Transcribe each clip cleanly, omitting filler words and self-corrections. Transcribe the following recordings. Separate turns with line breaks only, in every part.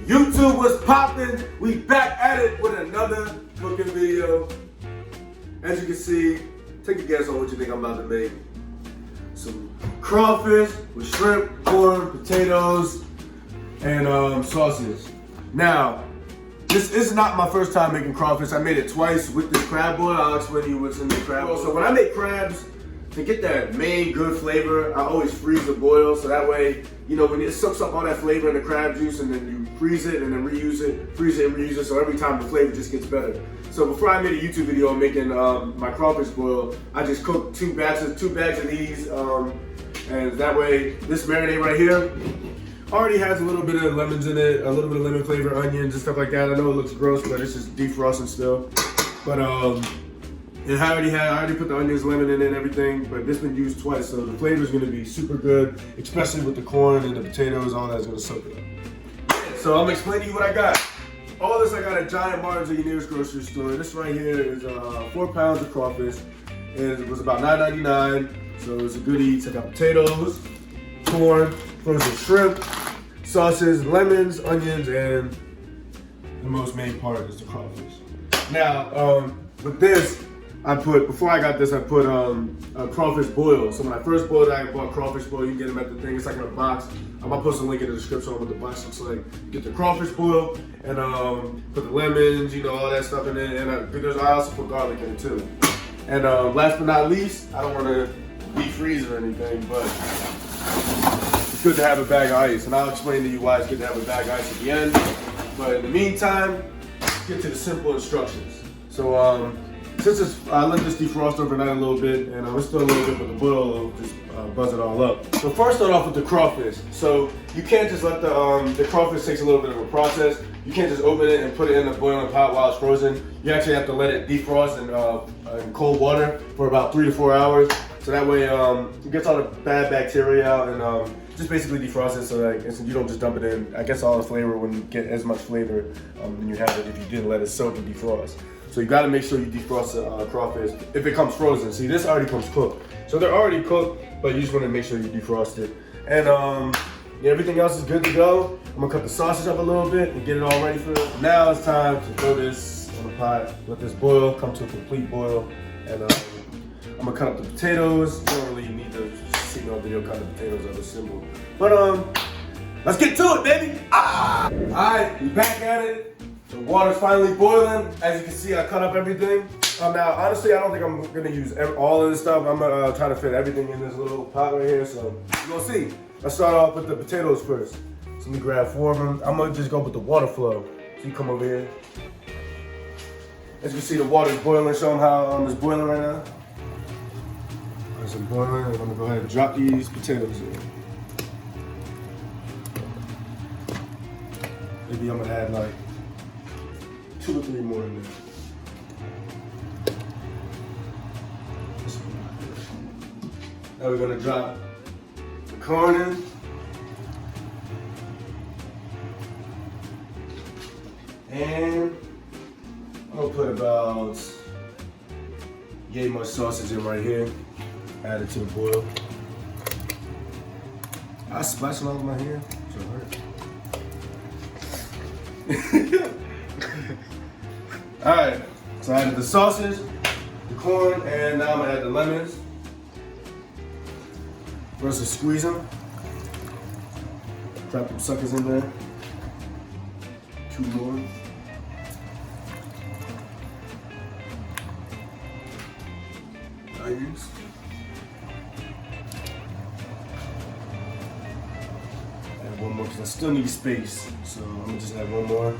YouTube was popping. We back at it with another cooking video. As you can see, take a guess on what you think I'm about to make. Some crawfish with shrimp, corn, potatoes, and sausage. Now, this is not my first time making crawfish. I made it twice with this crab boil. I'll explain to you what's in the crab boil. So when I make crabs, to get that main good flavor, I always freeze the boil, so that way, you know, when it soaks up all that flavor in the crab juice and then you freeze it and then reuse it, freeze it and reuse it, so every time the flavor just gets better. So before I made a YouTube video on making my crawfish boil, I just cooked two bags of these, and that way, this marinade right here already has a little bit of lemons in it, a little bit of lemon flavor, onions and stuff like that. I know it looks gross, but it's just defrosting still. But I already put the onions, lemon in it and everything, but this been used twice, so the flavor is gonna be super good, especially with the corn and the potatoes, all that's gonna soak it up. So I'm explaining to you what I got. All this I got at Giant Martin's at your nearest grocery store. This right here is 4 pounds of crawfish, and it was about $9.99, so it's a good eat. I got potatoes, corn, frozen shrimp, sauces, lemons, onions, and the most main part is the crawfish. Now, with this, before I got this, I put a crawfish boil. So when I first boiled it, I bought crawfish boil. You can get them at the thing. It's like in a box. I'm gonna put some link in the description on what the box looks like. Get the crawfish boil and put the lemons, you know, all that stuff in it. And because I also put garlic in it too. And last but not least, I don't want to defreeze or anything, but it's good to have a bag of ice. And I'll explain to you why it's good to have a bag of ice at the end. But in the meantime, let's get to the simple instructions. So since I let this defrost overnight a little bit, and it's still a little bit, but the boil will just buzz it all up. So first, start off with the crawfish. So you can't just let the crawfish takes a little bit of a process. You can't just open it and put it in the boiling pot while it's frozen. You actually have to let it defrost in cold water for about 3 to 4 hours. So that way it gets all the bad bacteria out and just basically defrost it so that you don't just dump it in. I guess all the flavor wouldn't get as much flavor when you have it if you didn't let it soak and defrost. So you gotta make sure you defrost the crawfish if it comes frozen. See, this already comes cooked. So they're already cooked, but you just wanna make sure you defrost it. And yeah, everything else is good to go. I'm gonna cut the sausage up a little bit and get it all ready for it. Now it's time to throw this on the pot, let this boil, come to a complete boil. And I'm gonna cut up the potatoes. You don't really need to see me on video cut the potatoes up, it's simple. But let's get to it, baby. All right, we back at it. The water's finally boiling. As you can see, I cut up everything. Now, honestly, I don't think I'm gonna use all of this stuff. I'm gonna try to fit everything in this little pot right here, so you're gonna see. Let's start off with the potatoes first. So let me grab 4 of them. I'm gonna just go with the water flow. So you come over here. As you can see, the water's boiling. Show them how it's boiling right now. It's boiling, and I'm gonna go ahead and drop these potatoes in. Maybe I'm gonna add like 2 or 3 more in there. Now we're gonna drop the corn in. And I'm gonna put about yay much sausage in right here. Add it to the boil. I splash it all over my hair, so it hurt. All right, so I added the sausage, the corn, and now I'm gonna add the lemons. First, to squeeze them. Drop them suckers in there. 2 more. Onions. Add 1 more because I still need space, so I'm gonna just add 1 more.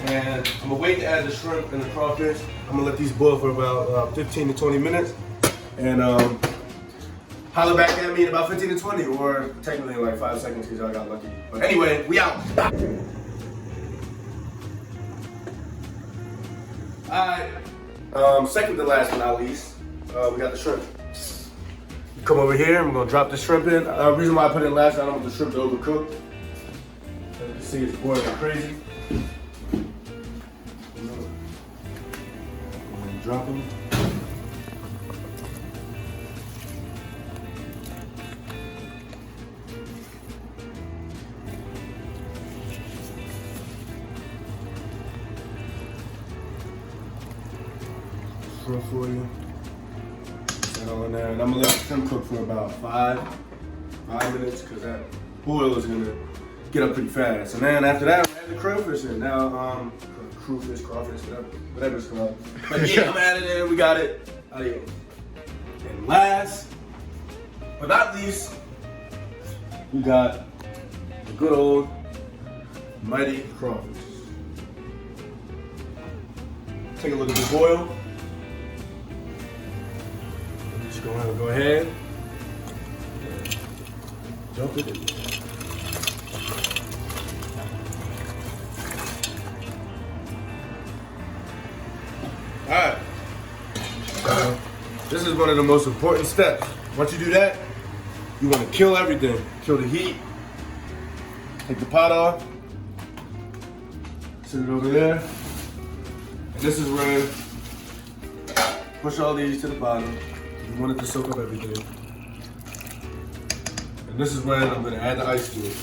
And I'm gonna wait to add the shrimp and the crawfish. I'm gonna let these boil for about 15 to 20 minutes. And holler back at me in about 15 to 20, or technically like 5 seconds because y'all got lucky. But anyway, we out. Alright, second to last but not least, we got the shrimp. You come over here and we're gonna drop the shrimp in. The reason why I put it in last, I don't want the shrimp to overcook. As you can see, it's boiling like crazy. Drop them. shrimp for you. Put that on there, and I'm gonna let the shrimp cook for about 5 minutes because that boil is gonna get up pretty fast. And then after that, we add the crayfish in. Now, crawfish, whatever it's called. But yeah, I'm adding it in. We got it. Adios. And last but not least, we got the good old mighty crawfish. Take a look at the boil. I'm just going to go ahead and jump it in. Alright. So, this is one of the most important steps. Once you do that, you want to kill everything. Kill the heat. Take the pot off. Sit it over there. And this is where push all these to the bottom. You want it to soak up everything. And this is when I'm going to add the ice to it.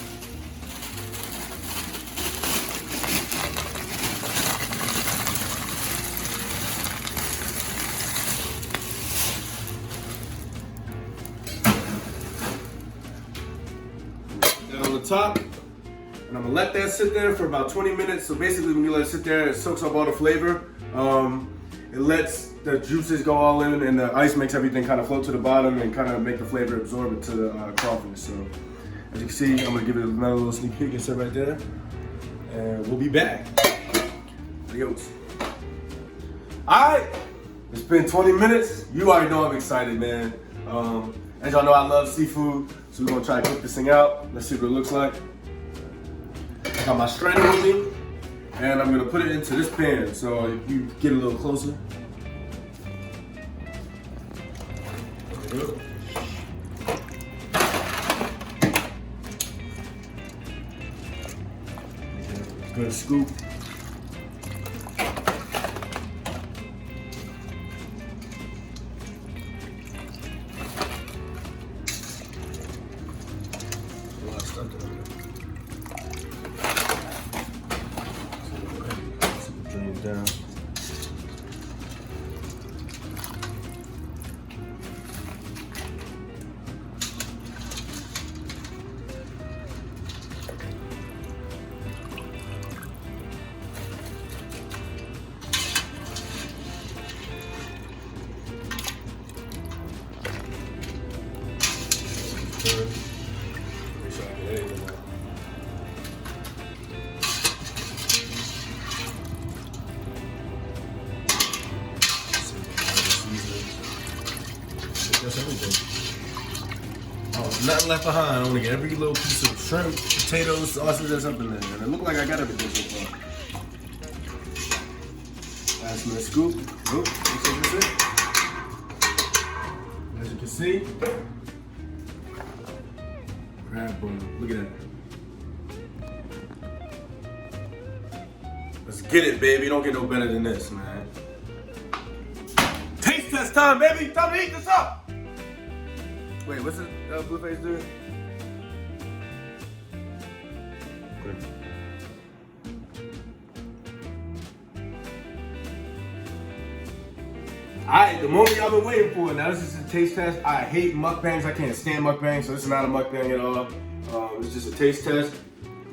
That on the top. And I'm gonna let that sit there for about 20 minutes. So basically when you let it sit there, it soaks up all the flavor. It lets the juices go all in, and the ice makes everything kind of float to the bottom and kind of make the flavor absorb it to the crawfish. So as you can see, I'm gonna give it another little sneak peek and sit right there. And we'll be back. Adios. All right, it's been 20 minutes. You already know I'm excited, man. As y'all know, I love seafood. So we're gonna try to cook this thing out. Let's see what it looks like. I got my strainer with me, and I'm gonna put it into this pan. So if you get a little closer. There we go. Good scoop. A lot of stuff there. Drain it down. Make sure I get everything out. That's everything. Oh, nothing left behind. I want to get every little piece of shrimp, potatoes, sausage that's up in there. And it looked like I got everything so far. Last minute scoop. Oh, that's it. As you can see, crab boil. Look at that. Let's get it, baby. Don't get no better than this, man. Taste test time, baby. Time to eat this up. Wait, what's it? Blueface doing? Okay. Alright, the moment y'all been waiting for. Now this is a taste test. I hate mukbangs. I can't stand mukbangs, so this is not a mukbang at all. It's just a taste test.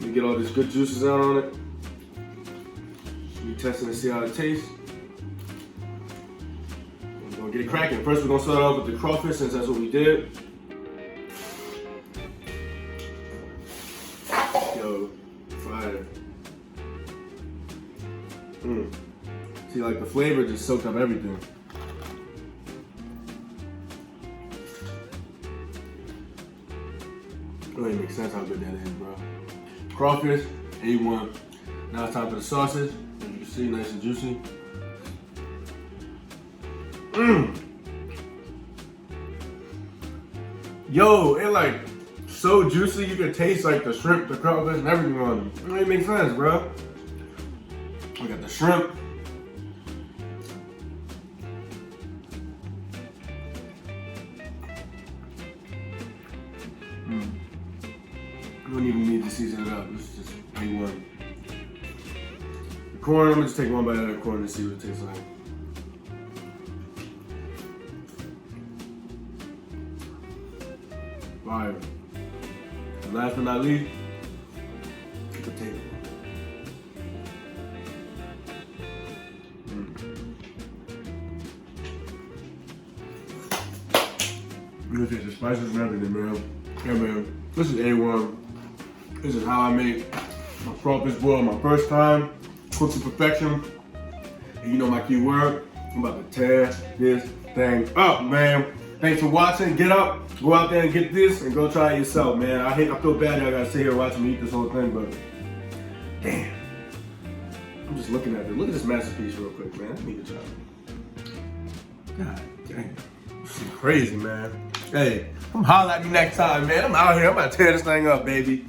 You get all these good juices out on it. We testing to see how it tastes. We're gonna get it cracking. First, we're gonna start off with the crawfish, since that's what we did. Yo, fire. See, like the flavor just soaked up everything. It really makes sense how good that is, bro. Crawfish, A1. Now it's time for the sausage. As you can see, nice and juicy. Yo, it like so juicy you can taste like the shrimp, the crawfish, and everything on them. It really makes sense, bro. We got the shrimp. You don't even need to season it up. It's just A1. The corn, I'm gonna just take one bite out of the corn and see what it tastes like. Fire. And last but not least, the potato. Look at the spices and everything, man. Yeah, man. This is A1. This is how I make my crawfish boil my first time. Cooked to perfection. And you know my key word. I'm about to tear this thing up, man. Thanks for watching. Get up, go out there and get this, and go try it yourself, man. I feel bad that I gotta sit here watching me eat this whole thing, but damn. I'm just looking at it. Look at this masterpiece real quick, man. I need to try it. God dang. This is crazy, man. Hey, come holler at me next time, man. I'm out here. I'm about to tear this thing up, baby.